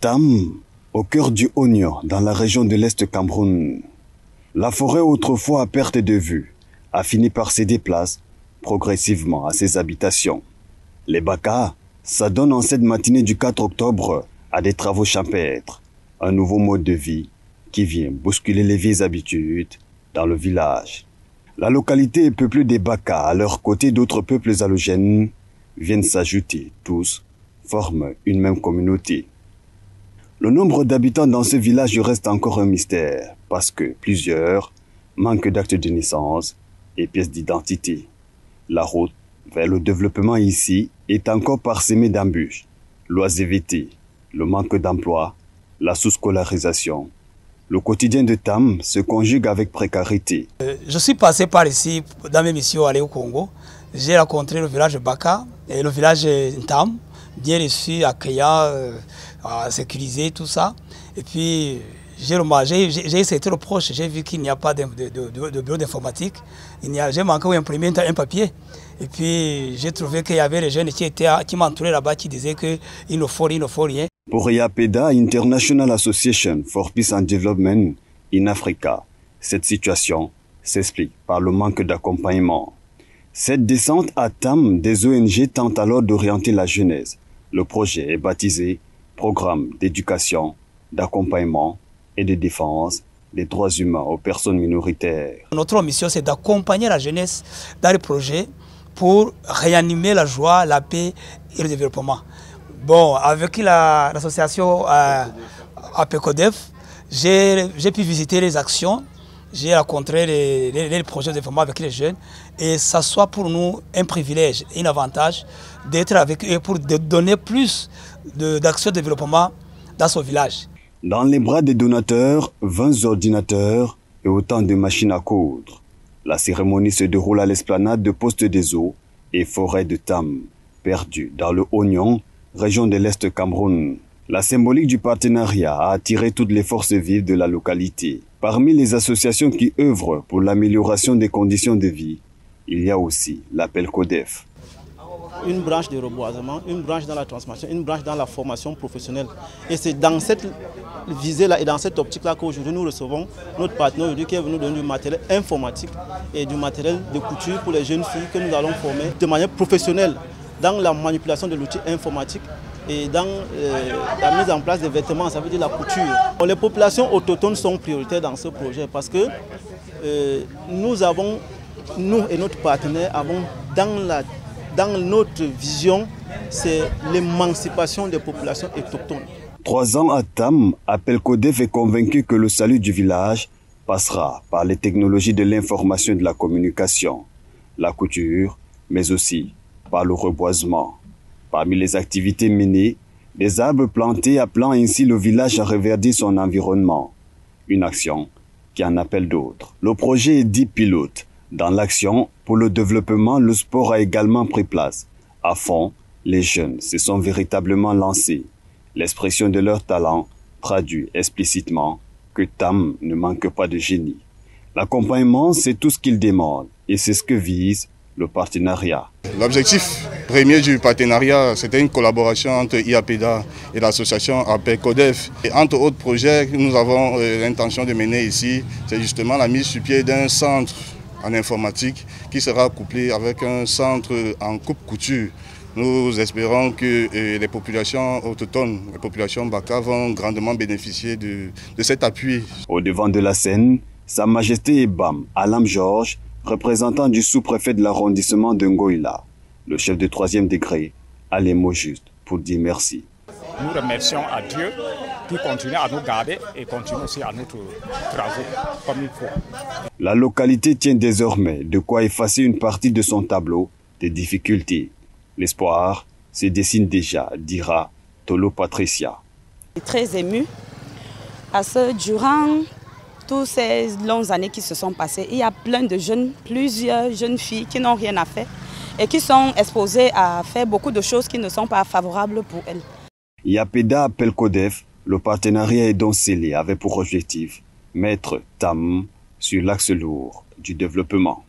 Tam, au cœur du Oignon, dans la région de l'Est Cameroun. La forêt autrefois à perte de vue a fini par céder place progressivement à ses habitations. Les Baka s'adonnent en cette matinée du 4 octobre à des travaux champêtres, un nouveau mode de vie qui vient bousculer les vieilles habitudes dans le village. La localité est peuplée des Baka, à leur côté d'autres peuples allogènes viennent s'ajouter, tous forment une même communauté. Le nombre d'habitants dans ce village reste encore un mystère, parce que plusieurs manquent d'actes de naissance et pièces d'identité. La route vers le développement ici est encore parsemée d'embûches, l'oisiveté, le manque d'emploi, la sous-scolarisation. Le quotidien de Tam se conjugue avec précarité. Je suis passé par ici dans mes missions aller au Congo. J'ai rencontré le village Baka et le village Tam, bien reçu, accueillant, sécurisé, tout ça. Et puis j'ai essayé de proche, j'ai vu qu'il n'y a pas de bureau d'informatique. J'ai manqué d'imprimer un papier. Et puis j'ai trouvé qu'il y avait des jeunes qui m'entouraient là-bas qui disaient qu'il ne faut rien. Pour IAPEDA, International Association for Peace and Development in Africa, cette situation s'explique par le manque d'accompagnement. Cette descente à Tam des ONG tente alors d'orienter la jeunesse. Le projet est baptisé Programme d'éducation, d'accompagnement et de défense des droits humains aux personnes minoritaires. Notre mission, c'est d'accompagner la jeunesse dans le projet pour réanimer la joie, la paix et le développement. Bon, avec l'association APECODEF, j'ai pu visiter les actions, j'ai rencontré les projets de développement avec les jeunes et ça soit pour nous un privilège, un avantage d'être avec eux pour donner plus d'actions de développement dans ce village. Dans les bras des donateurs, 20 ordinateurs et autant de machines à coudre. La cérémonie se déroule à l'esplanade de Poste des Eaux et forêt de Tam, perdue dans le Oignon, région de l'Est Cameroun. La symbolique du partenariat a attiré toutes les forces vives de la localité. Parmi les associations qui œuvrent pour l'amélioration des conditions de vie, il y a aussi l'appel CODEF. Une branche de reboisement, une branche dans la transformation, une branche dans la formation professionnelle. Et c'est dans cette visée-là et dans cette optique-là qu'aujourd'hui nous recevons notre partenaire aujourd'hui qui est venu donner du matériel informatique et du matériel de couture pour les jeunes filles que nous allons former de manière professionnelle dans la manipulation de l'outil informatique et dans la mise en place des vêtements, ça veut dire la couture. Les populations autochtones sont prioritaires dans ce projet parce que nous et notre partenaire avons dans notre vision, c'est l'émancipation des populations autochtones. 3 ans à Tam, Appel CODEF est convaincu que le salut du village passera par les technologies de l'information et de la communication, la couture, mais aussi par le reboisement. Parmi les activités menées, des arbres plantés appelant ainsi le village à reverdir son environnement. Une action qui en appelle d'autres. Le projet est dit pilote. Dans l'action pour le développement, le sport a également pris place. À fond, les jeunes se sont véritablement lancés. L'expression de leur talent traduit explicitement que Tam ne manque pas de génie. L'accompagnement, c'est tout ce qu'il demande et c'est ce que vise le partenariat. L'objectif premier du partenariat, c'était une collaboration entre IAPEDA et l'association APECODEF. Et entre autres projets que nous avons l'intention de mener ici, c'est justement la mise sur pied d'un centre en informatique qui sera couplé avec un centre en coupe-couture. Nous espérons que les populations autochtones, les populations Baka vont grandement bénéficier de cet appui. Au devant de la scène, Sa Majesté Ebam Alam Georges, représentant du sous-préfet de l'arrondissement de Ngoïla, le chef de 3e degré, a les mots justes pour dire merci. Nous remercions à Dieu qui continue à nous garder et continue aussi à nous travailler comme il faut. La localité tient désormais de quoi effacer une partie de son tableau des difficultés. L'espoir se dessine déjà, dira Tolo Patricia. Je suis très émue parce que durant toutes ces longues années qui se sont passées, il y a plusieurs jeunes filles qui n'ont rien à faire et qui sont exposées à faire beaucoup de choses qui ne sont pas favorables pour elles. IAPEDA appelle CODEF, le partenariat est donc scellé avec pour objectif mettre Tam sur l'axe lourd du développement.